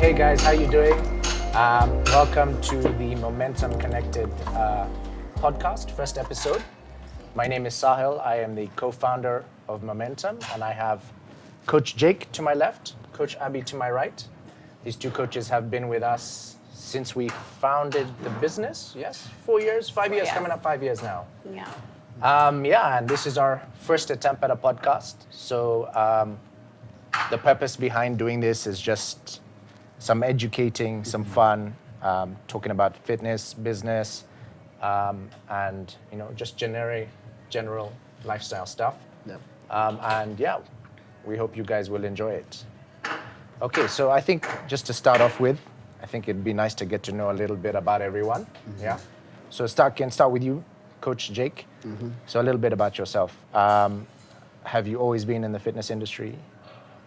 Hey guys, how you doing? Welcome to the Momentum Connected podcast, first episode. My name is Sahil. I am the co-founder of Momentum, and I have Coach Jake to my left, Coach Abby to my right. These two coaches have been with us since we founded the business. Yes, 4 years, 5 years, coming up 5 years now. Yeah. And this is our first attempt at a podcast. So the purpose behind doing this is just some educating, some fun, talking about fitness, business, and just general lifestyle stuff. Yep. And yeah, we hope you guys will enjoy it. Okay, so I think just to start off with, I think it'd be nice to get to know a little bit about everyone. Mm-hmm. Yeah. So can start with you, Coach Jake. Mm-hmm. So a little bit about yourself. Have you always been in the fitness industry?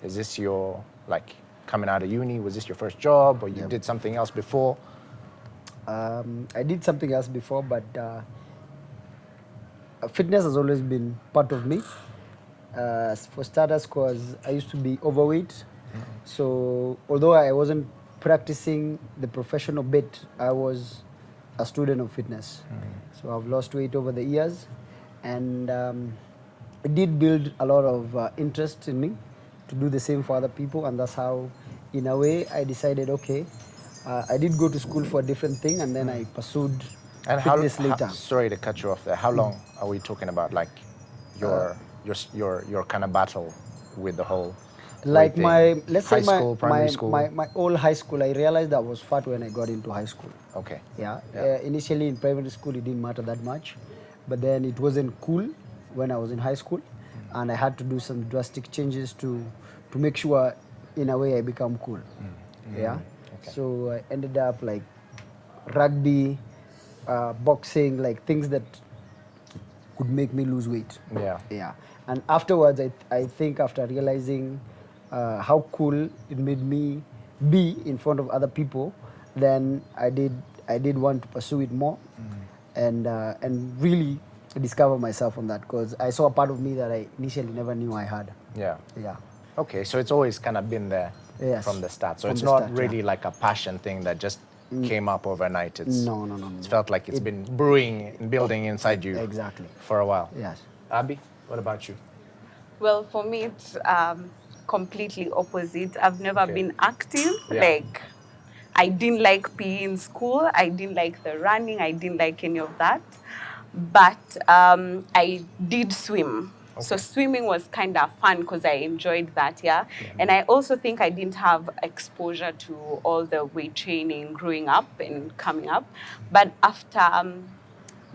Is this your coming out of uni? Was this your first job, or you did something else before? I did something else before, but fitness has always been part of me. For starters, because I used to be overweight. Mm-hmm. So although I wasn't practicing the professional bit, I was a student of fitness. Mm-hmm. So I've lost weight over the years, and it did build a lot of interest in me to do the same for other people, and that's how, in a way, I decided, okay, I did go to school for a different thing, and then I pursued fitness later. Sorry to cut you off there. How long are we talking about, your kind of battle with the whole let's say high school, primary school? My old high school, I realized I was fat when I got into high school. Okay. Yeah. Initially in primary school, it didn't matter that much, but then it wasn't cool when I was in high school, and I had to do some drastic changes to make sure, in a way, I become cool. Yeah. Okay. So I ended up rugby, boxing, things that could make me lose weight. Yeah. Yeah. And afterwards, I think after realizing how cool it made me be in front of other people, then I did want to pursue it more, and really discover myself on that, because I saw a part of me that I initially never knew I had. Yeah. Yeah. Okay, so it's always kind of been there from the start. So it's not really like a passion thing that just came up overnight. No. It's felt like it's been brewing and building inside you. Exactly. For a while. Yes. Abby, what about you? Well, for me, it's completely opposite. I've never been active. Yeah. I didn't like PE in school. I didn't like the running. I didn't like any of that. But I did swim. Okay. So swimming was kind of fun because I enjoyed that, yeah. Mm-hmm. And I also think I didn't have exposure to all the weight training growing up and coming up. But after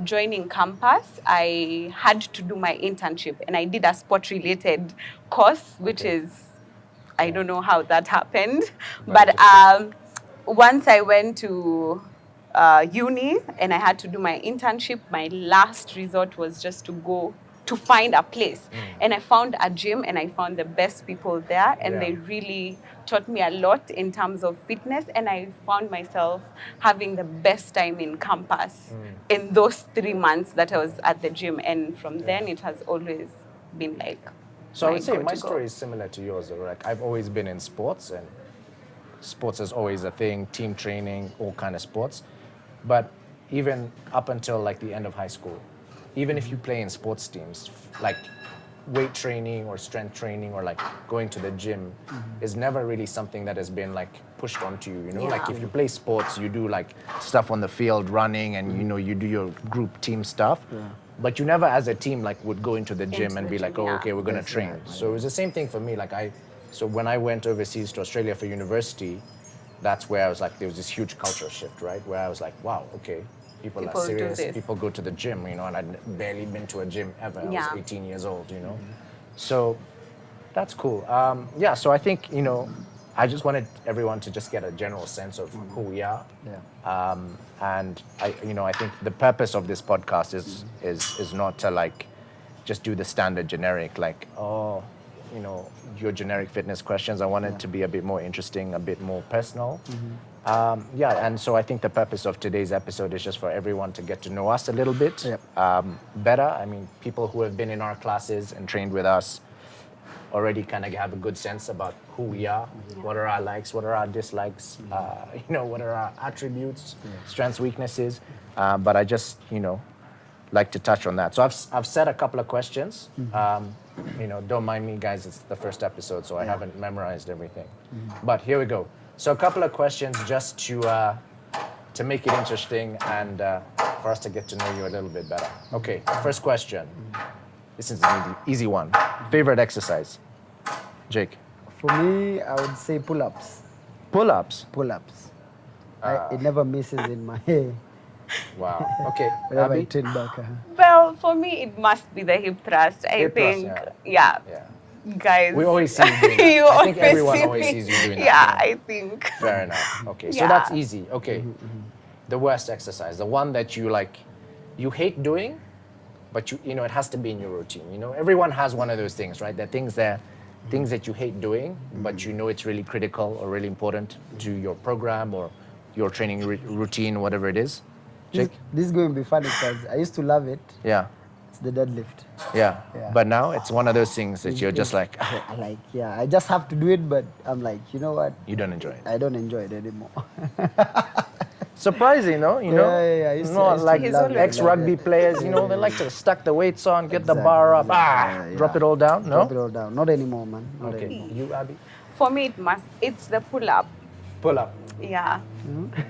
joining campus, I had to do my internship, and I did a sport-related course, which is, I don't know how that happened. But once I went to uni and I had to do my internship, my last resort was just to go to find a place. And I found a gym, and I found the best people there, and they really taught me a lot in terms of fitness, and I found myself having the best time in campus in those 3 months that I was at the gym, and from then it has always been So I would say my story is similar to yours. I've always been in sports, and sports is always a thing, team training, all kind of sports. But even up until the end of high school, even if you play in sports teams, weight training or strength training or going to the gym is never really something that has been pushed onto you. Yeah. If you play sports, you do stuff on the field, running, and you do your group team stuff. Yeah. But you never, as a team, would go into the gym and be okay, we're gonna train. So it was the same thing for me. So when I went overseas to Australia for university, that's where I was there was this huge culture shift, right? Where I was wow, okay. People are serious. People go to the gym, and I'd barely been to a gym ever. I was 18 years old, So that's cool. So I think, I just wanted everyone to just get a general sense of who we are. Yeah. And I think the purpose of this podcast is not to just do the standard generic, your generic fitness questions. I want it to be a bit more interesting, a bit more personal. And so I think the purpose of today's episode is just for everyone to get to know us a little bit better. I mean, people who have been in our classes and trained with us, already kind of have a good sense about who we are, what are our likes, what are our dislikes, what are our attributes, strengths, weaknesses. But I just, like to touch on that. So I've set a couple of questions. Don't mind me, guys. It's the first episode, so I haven't memorized everything. But here we go. So a couple of questions just to make it interesting and for us to get to know you a little bit better. Okay, first question. This is an easy one. Favorite exercise? Jake? For me, I would say pull-ups. Pull-ups? Pull-ups. It never misses in my head. Wow. Okay. Whenever I Abby? turn back. Well, for me, it must be the hip thrust. I Hip thrust, think, yeah. guys. We always see you doing that. You I think always everyone see always me. sees you doing that. Yeah, I think. Fair enough. Okay, so Yeah. that's easy. Okay. The worst exercise, the one that you hate doing, but it has to be in your routine. Everyone has one of those things, right? There are things that you hate doing, but it's really critical or really important to your program or your training routine, whatever it is. Jake? This is going to be funny because I used to love it. Yeah. It's the deadlift. Yeah. Yeah. But now it's one of those things that you're just like, I just have to do it, but I'm like, you know what? you don't enjoy it. I don't enjoy it anymore. Surprising, no? I used to Like love it. ex-rugby players, they like to stack the weights on, get the bar up, drop it all down, no? Drop it all down. Not anymore, man. Not Okay. anymore. You, Abby? For me, it's the pull-up. Pull up. Yeah.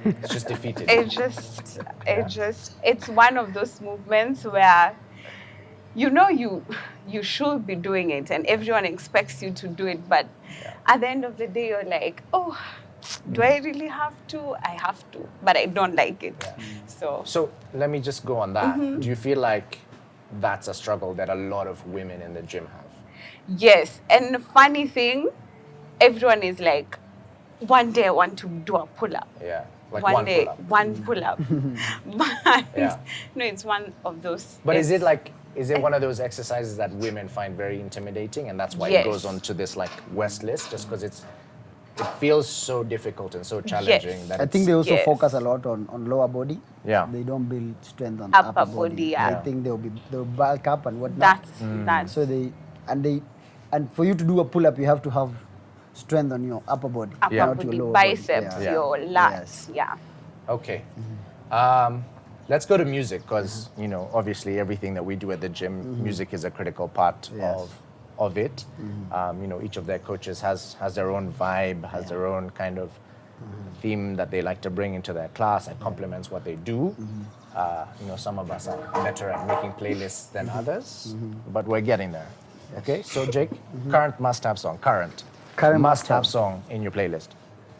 It's just defeated. It's one of those movements where, you should be doing it and everyone expects you to do it. But at the end of the day, you're like, oh, do I really have to? I have to, but I don't like it. So let me just go on that. Do you feel like that's a struggle that a lot of women in the gym have? Yes. And the funny thing, everyone is like, one day I want to do a pull-up. Yeah. Like one one day, pull-up. one pull-up. But Yeah. no, it's one of those. But is it one of those exercises that women find very intimidating and that's why it Yes. goes on to this West list, just because it feels so difficult and so challenging Yes. that I think they also Yes. focus a lot on lower body. Yeah. They don't build strength on Upper upper body, body. I yeah. think they'll bulk up and whatnot. That's So and for you to do a pull up, you have to have strength on your upper body, upper Yeah. not your body, lower biceps, body. Yeah. your lats. Yes. Yeah. Okay. Let's go to music because, obviously everything that we do at the gym, music is a critical part Yes. of it. Each of their coaches has their own vibe, has their own kind of theme that they like to bring into their class and complements what they do. Some of us are better at making playlists than others, but we're getting there. Okay, so Jake, current must-have song, current Current must-have must-have. song in your playlist.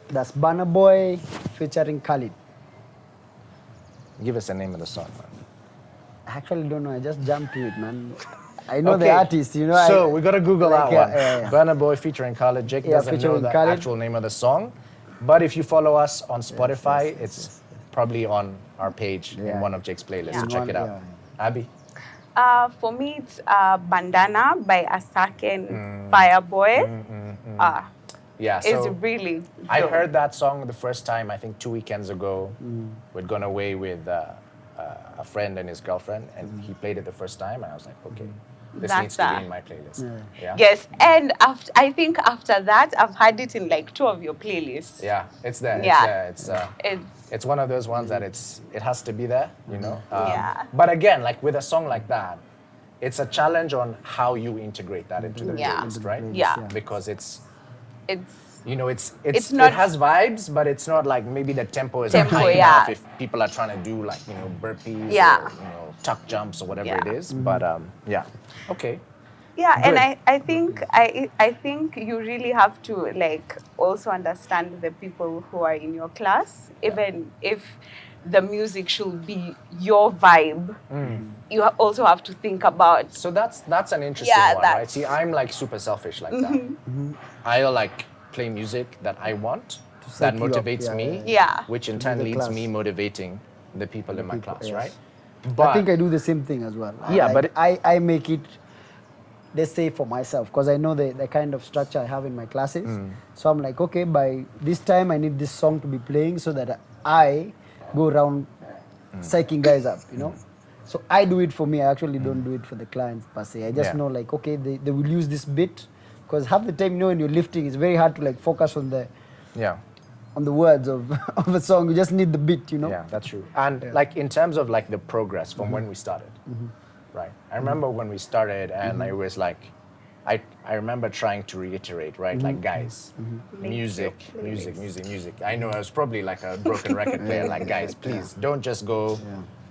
That's Burna Boy featuring Khalid. Give us the name of the song, man. I actually don't know. I just jumped to it, man. I know Okay. the artist, So we gotta Google like, that one. yeah. Burna Boy featuring Khalid. Jake Yeah, doesn't know featuring the Khalid. actual name of the song, but if you follow us on Spotify, it's probably on our page in Yeah. one of Jake's playlists. So Yeah. check it out. Abby, For me, it's Bandana by Asake and Fireboy. yeah. It's So really I good. heard that song the first time. I think 2 weekends ago. We'd gone away with a friend and his girlfriend, and he played it the first time, and I was like, okay, this That's needs to that. be in my playlist. Yeah. Yes, and I think after that, I've had it in like 2 of your playlists. Yeah, it's there. Yeah. It's there. It's It's one of those ones that it has to be there, Yeah. But again, like with a song like that, it's a challenge on how you integrate that into the Yeah. playlist, right? Yeah. Because it's It's not- it has vibes, but it's not like maybe the tempo is Tempo, high yeah. enough if people are trying to do like burpees Yeah. or tuck jumps or whatever Yeah. it is. But yeah, okay. Yeah, and Good. I think you really have to like also understand the people who are in your class, even if the music should be your vibe. You also have to think about So that's an interesting Yeah, one, right? that's- See, I'm like super selfish like that. I'll like play music that I want, that psych you up, motivates yeah, me, Yeah. which in To turn do the leads class. me motivating the people in my people, class, yes. right? I think I do the same thing as well. Yeah, Like, but I make it, let's say, for myself, because I know the kind of structure I have in my classes. So I'm like, okay, by this time I need this song to be playing so that I go around psyching guys up, So I do it for me. I actually don't do it for the clients per se. I just Yeah. know like, okay, they will use this bit because half the time, when you're lifting, it's very hard to like focus on the Yeah. on the words of of a song. You just need the beat, Yeah, that's true. And like in terms of like the progress from when we started, right? I remember when we started, and I was like, I remember trying to reiterate, right? Like, guys, music. I know I was probably like a broken record player. Like, guys, please don't just go.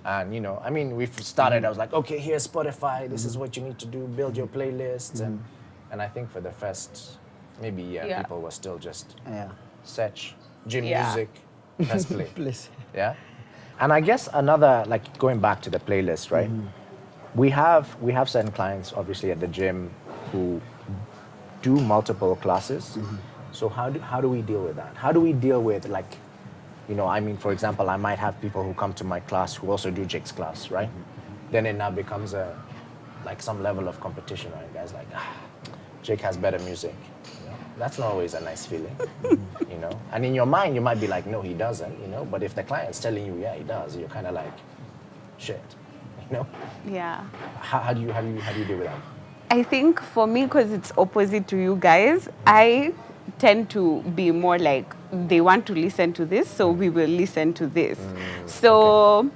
And I mean, we started. I was like, okay, here's Spotify. This is what you need to do. Build your playlists, and I think for the first maybe year, people were still just search gym music, press play. Please. Yeah. And I guess another, like going back to the playlist, right? We have certain clients obviously at the gym who do multiple classes. So how do we deal with that? How do we deal with like, I mean, for example, I might have people who come to my class who also do Jake's class, right? Then it now becomes like some level of competition, right? Guys like, Jake has better music. That's not always a nice feeling, And in your mind, you might be like, no, he doesn't, But if the client's telling you, yeah, he does, you're kind of like, shit, Yeah. How do you deal with that? I think for me, because it's opposite to you guys, I tend to be more like, they want to listen to this, so we will listen to this. So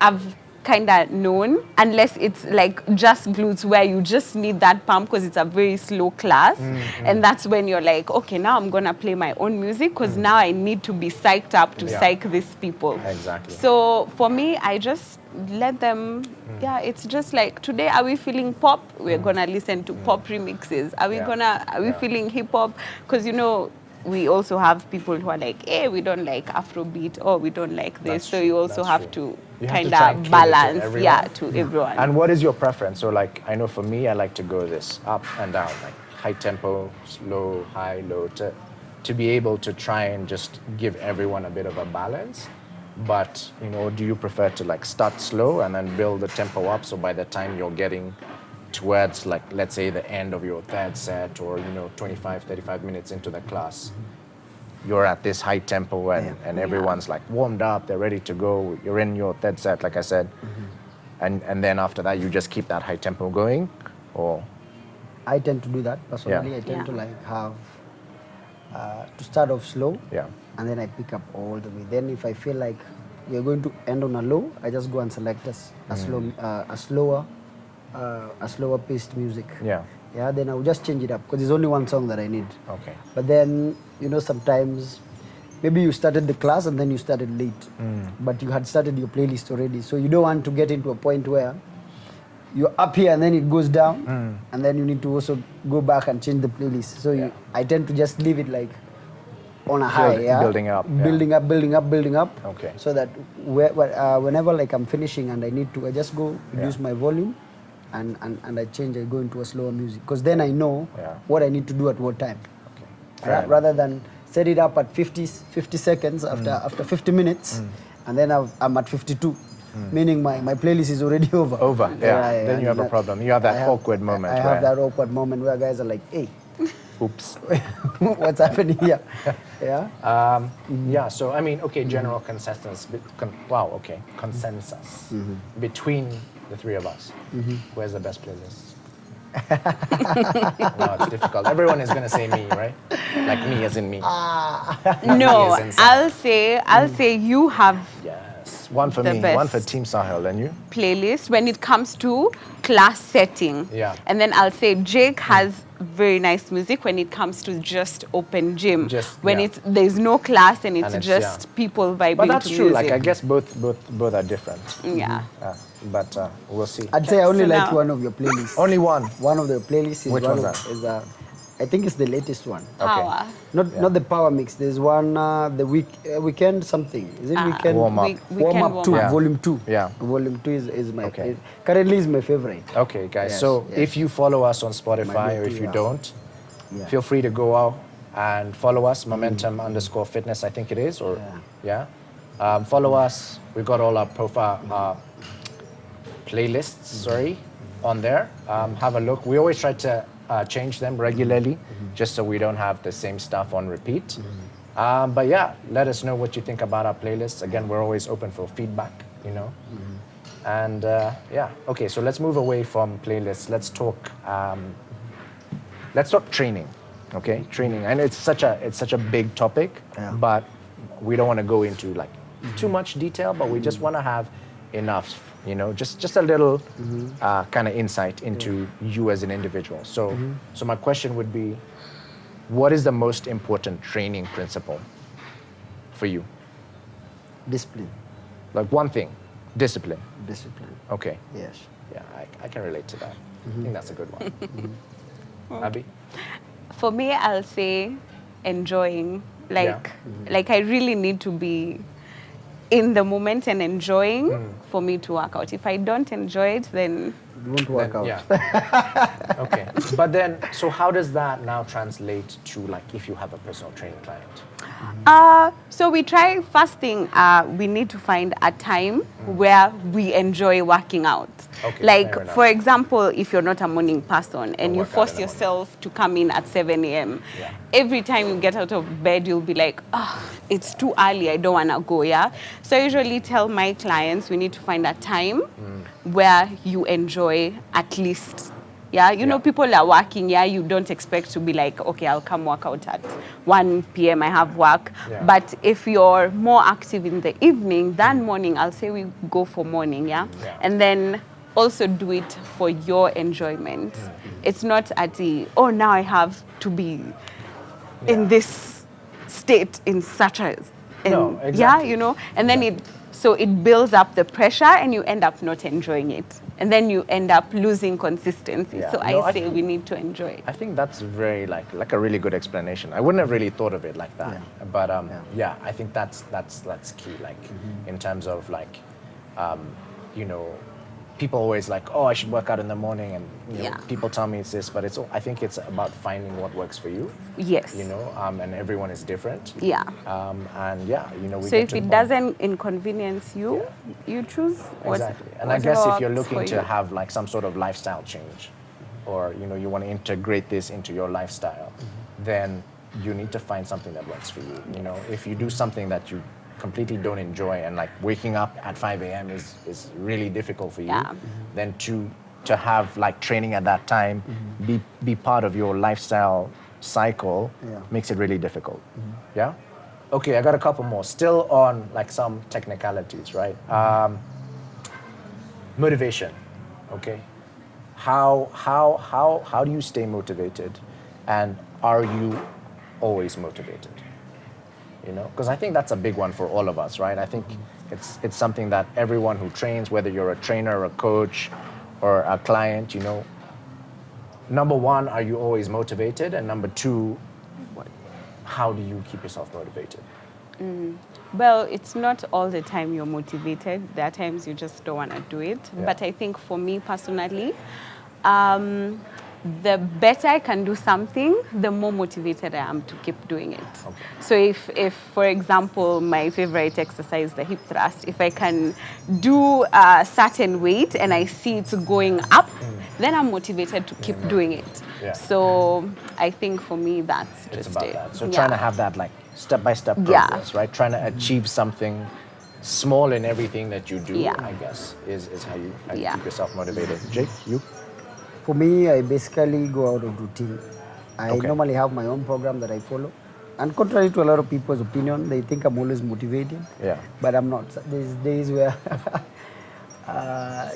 I've kind of known, unless it's like just glutes where you just need that pump because it's a very slow class. And that's when you're like, okay, now I'm going to play my own music because now I need to be psyched up to psych these people. Exactly. So for me, I just let them, it's just like, today, are we feeling pop? We're going to listen to pop remixes. Are we feeling hip hop? Because, we also have people who are like, hey, we don't like Afrobeat, or we don't like this. So you also have to kind of balance, to everyone. And what is your preference? So like, I know for me, I like to go this up and down, like high tempo, slow, high, low, to be able to try and just give everyone a bit of a balance. But, do you prefer to like start slow and then build the tempo up, so by the time you're getting towards like, let's say the end of your third set, or 25, 35 minutes into the class, you're at this high tempo and everyone's like warmed up, they're ready to go, you're in your third set, like I said, and then after that you just keep that high tempo going? Or I tend to do that personally. I tend to like have to start off slow, and then I pick up all the way. Then if I feel like we're going to end on a low, I just go and select a slower paced music. Then I'll just change it up because there's only one song that I need. Okay. But then, sometimes maybe you started the class and then you started late, but you had started your playlist already. So you don't want to get into a point where you're up here and then it goes down, and then you need to also go back and change the playlist. So I tend to just leave it like on a high, building up. Okay. So that whenever like I'm finishing and I need to, I just go reduce my volume. And I go into a slower music, because then I know what I need to do at what time. Okay. Rather than set it up at 50 seconds after 50 minutes, and then I'm at 52, meaning my playlist is already over. Then you have a problem. You have that awkward moment. I have that awkward moment where guys are like, hey, oops, what's happening here? So I mean, okay, general consensus. Consensus between the three of us. Where's the best playlist? No, it's difficult. Everyone is gonna say me, right? Like me as in me. No, I'll say you have. Yes, one for the me, best one for Team Sahil, and you? Playlist when it comes to class setting. And then I'll say Jake has very nice music when it comes to just open gym. There's no class and it's just people vibing. But that's to true. music. Like I guess both are different. But we'll see. I'd say I only like one of your playlists. Only one. One of the playlists is which one is that? I think it's the latest one. Power. Not the power mix. There's one the weekend something. Is it weekend warm up? Warm up 2, volume 2. Yeah. Volume 2 is my currently is my favorite. Okay, guys. If you follow us on Spotify, or if you don't, feel free to go out and follow us. MOM3NTUM_fitness, I think it is, or follow us. We've got all our profile playlists. On there. Have a look. We always try to change them regularly, just so we don't have the same stuff on repeat. But let us know what you think about our playlists. Again, we're always open for feedback, And okay, so let's move away from playlists. Let's talk let's talk training, okay? Training, and it's such a big topic, but we don't want to go into like too much detail, but we just want to have enough, you know, just a little kind of insight into you as an individual. So, so my question would be, what is the most important training principle for you? Discipline. Like one thing, discipline. Discipline. Okay. Yes. Yeah, I can relate to that. I think that's a good one. Abby? For me, I'll say enjoying. Like I really need to be in the moment and enjoying for me to work out. If I don't enjoy it, then It won't work out. Yeah. Okay. But then, so how does that now translate to like if you have a personal training client? So we try first thing, we need to find a time where we enjoy working out. Okay, fair Like, enough. for example, if you're not a morning person and you work out force in the morning. yourself to come in at 7 a.m., Yeah. every time you get out of bed, you'll be like, it's too early, I don't want to go, yeah? So I usually tell my clients we need to find a time where you enjoy at least. Yeah, you know, people are working, yeah, you don't expect to be like, okay, I'll come work out at 1 p.m., I have work. Yeah. But if you're more active in the evening than morning, I'll say we go for morning, yeah? And then also do it for your enjoyment. It's not at the, now I have to be in this state in such a... No, Yeah, exactly. you know, and then it builds up the pressure and you end up not enjoying it. And then you end up losing consistency. Yeah. So No, I say we need to enjoy it. I think that's very like a really good explanation. I wouldn't have really thought of it like that. But yeah, I think that's key. Like in terms of like, you know, people always like, oh, I should work out in the morning, and you know, people tell me it's this, but I think it's about finding what works for you. Yes. You know, and everyone is different. Yeah. And yeah, you know, we So get if to it the point- doesn't inconvenience you, you choose Exactly. And I what guess if you're works looking for to you. have like some sort of lifestyle change, or you know, you want to integrate this into your lifestyle, then you need to find something that works for you. You know, if you do something that you completely don't enjoy, and like waking up at 5 a.m. is really difficult for you, then to have like training at that time be part of your lifestyle cycle makes it really difficult. Yeah? Okay, I got a couple more. Still on like some technicalities, right? Motivation, okay? How do you stay motivated, and are you always motivated? You know, because I think that's a big one for all of us, right? I think it's something that everyone who trains, whether you're a trainer, a coach, or a client, you know, number one, are you always motivated? And number two, how do you keep yourself motivated? Well, it's not all the time you're motivated. There are times you just don't want to do it. Yeah. But I think for me personally, the better I can do something, the more motivated I am to keep doing it. Okay. So if, for example, my favorite exercise, the hip thrust, if I can do a certain weight and I see it's going up, then I'm motivated to keep doing it. Yeah. So I think for me, that's It's just about it. that. So trying to have that like step-by-step Yeah. progress, right? Trying to achieve something small in everything that you do, Yeah. I guess, is how you Yeah. keep yourself motivated. Jake, you? For me, I basically go out of routine. I Okay. normally have my own program that I follow. And contrary to a lot of people's opinion, they think I'm always motivated. Yeah. But I'm not. There's days where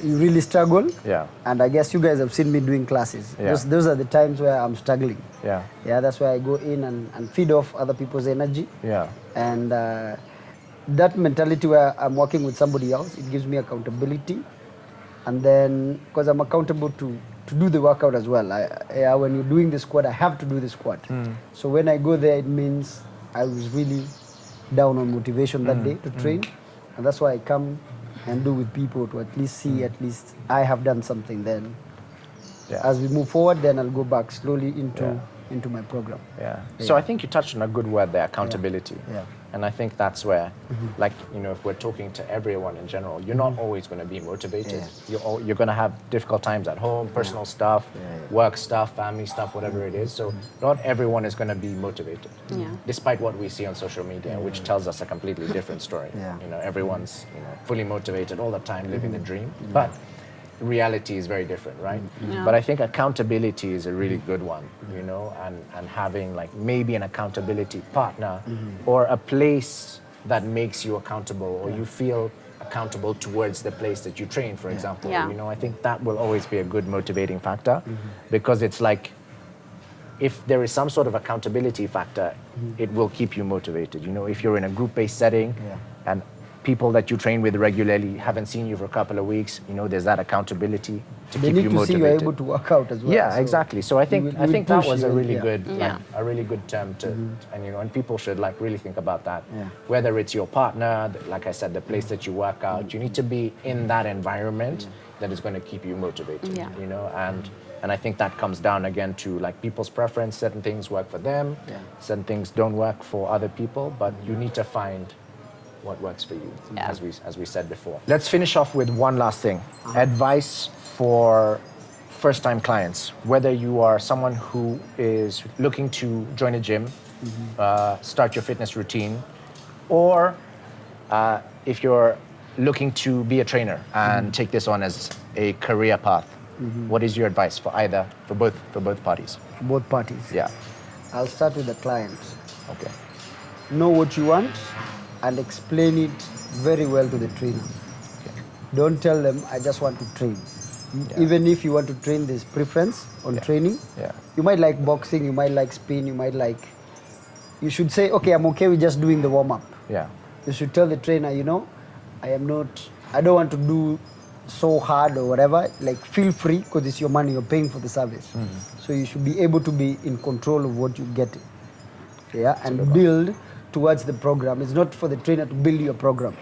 you really struggle. Yeah. And I guess you guys have seen me doing classes. Yeah. Those are the times where I'm struggling. Yeah. Yeah, that's why I go in and feed off other people's energy. Yeah. And that mentality where I'm working with somebody else, it gives me accountability. And then, because I'm accountable to do the workout as well. When you're doing the squat, I have to do the squat. So when I go there, it means I was really down on motivation that day to train. And that's why I come and do with people to at least see, at least I have done something then. Yeah. As we move forward, then I'll go back slowly into my program. Yeah. So I think you touched on a good word there, accountability. Yeah. And I think that's where, like, you know, if we're talking to everyone in general, you're not always going to be motivated. You're going to have difficult times at home, personal stuff, work stuff, family stuff, whatever it is. So not everyone is going to be motivated, despite what we see on social media, which tells us a completely different story. Yeah. You know, everyone's fully motivated all the time, living the dream. But reality is very different, right? Yeah. But I think accountability is a really good one, you know, and having like maybe an accountability partner or a place that makes you accountable or you feel accountable towards the place that you train, for example. Yeah. You know, I think that will always be a good motivating factor because it's like if there is some sort of accountability factor, it will keep you motivated. You know, if you're in a group-based setting and people that you train with regularly haven't seen you for a couple of weeks, you know, there's that accountability to They keep need you to see motivated. you're able to work out as well. Yeah, So exactly. So I think you will- I you think will that push was a you, really yeah. good Yeah. like a really good term to and you know and people should like really think about that. Yeah. Whether it's your partner, like I said, the place that you work out, you need to be in that environment that is going to keep you motivated. Yeah. You know, and I think that comes down again to like people's preference. Certain things work for them, certain things don't work for other people, but you need to find what works for you, Yeah. as we said before. Let's finish off with one last thing. Advice for first-time clients, whether you are someone who is looking to join a gym, start your fitness routine, or if you're looking to be a trainer and take this on as a career path. What is your advice for both parties? For both parties. Yeah. I'll start with the client. Okay. Know what you want and explain it very well to the trainer. Don't tell them, I just want to train. Even if you want to train, there's preference on training. Yeah. You might like boxing, you might like spin, you should say, okay, I'm okay with just doing the warm-up. Yeah. You should tell the trainer, you know, I don't want to do so hard or whatever. Like, feel free, because it's your money, you're paying for the service. So you should be able to be in control of what you get. Yeah, and build towards the program. It's not for the trainer to build your program.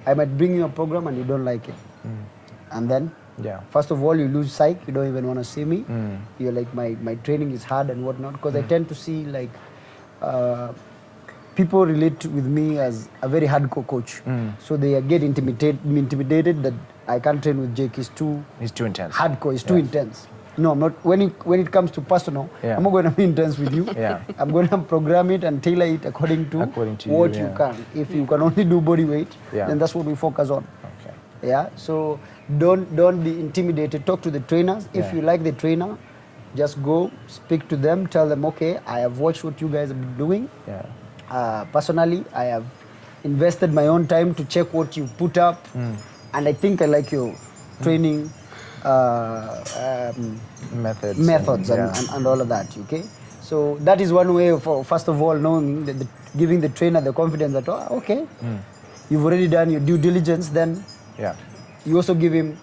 I might bring you a program and you don't like it. And then, first of all, you lose psych, you don't even want to see me. You're like, my training is hard and whatnot, because I tend to see like, people relate with me as a very hardcore coach. So they get intimidated that I can't train with Jake, he's too intense. hardcore, he's too intense. No, I'm not. When it comes to personal, I'm not going to be intense with you. I'm going to program it and tailor it according to what you can. If you can only do body weight, then that's what we focus on. Okay. Yeah. So don't be intimidated. Talk to the trainers. If you like the trainer, just go speak to them. Tell them, okay, I have watched what you guys have been doing. Personally, I have invested my own time to check what you put up, and I think I like your training methods and all of that. Okay, so that is one way of first of all knowing giving the trainer the confidence that you've already done your due diligence. Then you also give him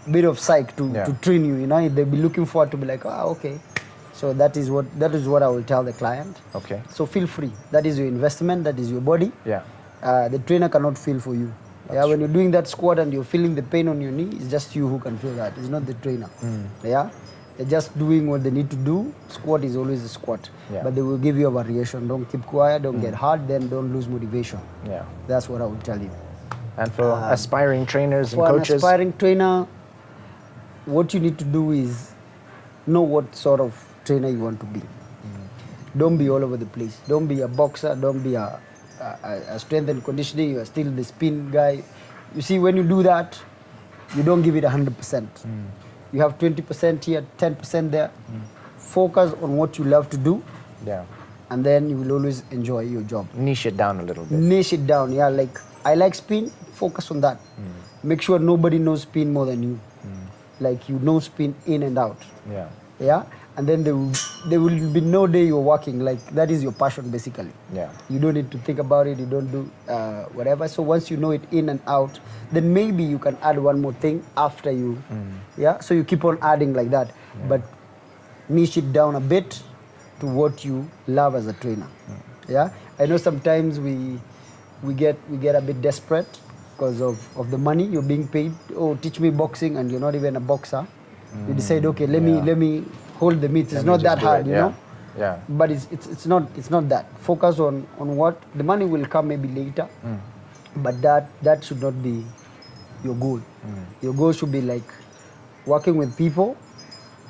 a bit of psych to train you. You know, they'll be looking forward to be like, okay. So that is what I will tell the client. Okay. So feel free. That is your investment. That is your body. The trainer cannot feel for you. When you're doing that squat and you're feeling the pain on your knee, it's just you who can feel that. It's not the trainer. They're just doing what they need to do. Squat is always a squat. But they will give you a variation. Don't keep quiet, don't get hard, then don't lose motivation. That's what I would tell you. And for aspiring trainers and for coaches? For an aspiring trainer, what you need to do is know what sort of trainer you want to be. Don't be all over the place. Don't be a boxer, don't be a strength and conditioning, you are still the spin guy. You see, when you do that, you don't give it 100%. You have 20% here, 10% there. Focus on what you love to do. And then you will always enjoy your job. Niche it down a little bit. Niche it down, like I like spin, focus on that. Make sure nobody knows spin more than you. Like you know spin in and out. And then there will be no day you're working, like that is your passion basically. You don't need to think about it, you don't do whatever. So once you know it in and out, then maybe you can add one more thing after you, so you keep on adding like that. But niche it down a bit to what you love as a trainer. I know sometimes we get a bit desperate because of the money you're being paid. Oh, teach me boxing, and you're not even a boxer. You decide, okay, let me hold the meat. It's not that hard, you know. But it's not that. Focus on what the money will come maybe later, but that should not be your goal. Your goal should be like working with people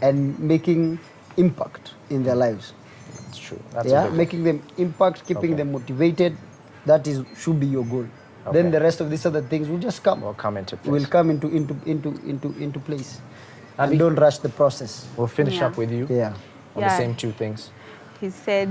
and making impact in their lives. That's true. That's making them impact, keeping them motivated. That should be your goal. then the rest of these other things will just come. Will come into place. Will come into place. Abby? And don't rush the process. We'll finish up with you Yeah. on the same two things. He said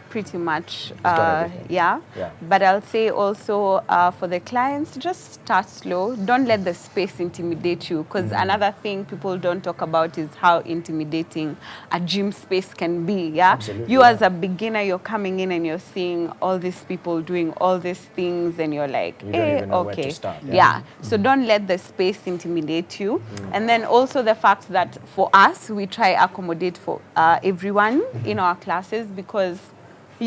pretty much, got everything. yeah. Yeah. But I'll say also for the clients, just start slow. Don't let the space intimidate you, because another thing people don't talk about is how intimidating a gym space can be. Yeah. Absolutely, You yeah. as a beginner, you're coming in and you're seeing all these people doing all these things, and you're like, You don't even know where to start, yeah. Yeah. So don't let the space intimidate you. And then also the fact that for us, we try accommodate for everyone in our classes, because we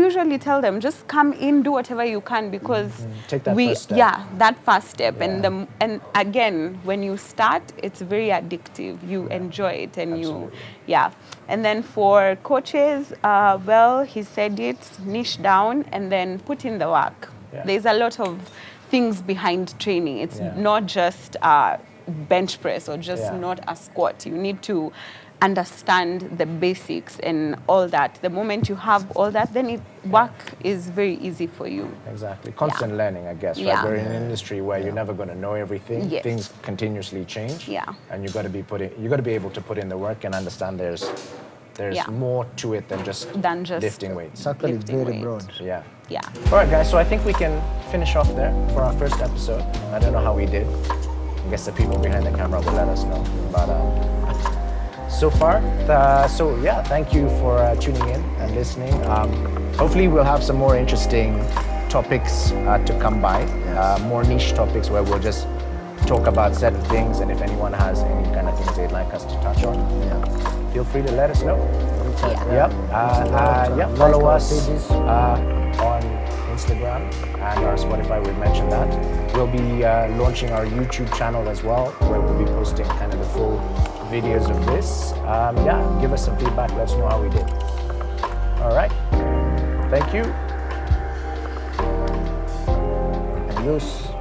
usually tell them, just come in, do whatever you can, because Take that first step. Yeah, that first step. Yeah. And again, when you start, it's very addictive. You enjoy it, and Absolutely. yeah. And then for coaches, well, he said it, niche down and then put in the work. Yeah. There's a lot of things behind training. It's not just bench press or just not a squat. You need to understand the basics and all that. The moment you have all that, then work is very easy for you. Exactly. Constant learning, I guess. Right? Yeah. We're in an industry where you're never going to know everything. Yes. Things continuously change. Yeah. And you got to be able to put in the work and understand there's more to it than just lifting weights. It's actually Lifting very weights. broad. Yeah. Yeah. All right, guys. So I think we can finish off there for our first episode. I don't know how we did. I guess the people behind the camera will let us know. But so far, thank you for tuning in and listening. Hopefully, we'll have some more interesting topics to come by. More niche topics where we'll just talk about certain things, and if anyone has any kind of things they'd like us to touch on, feel free to let us know. Follow us on Instagram and our Spotify. We've mentioned that. We'll be launching our YouTube channel as well, where we'll be posting kind of the full videos of this. Give us some feedback. Let us know how we did. All right. Thank you. Adios.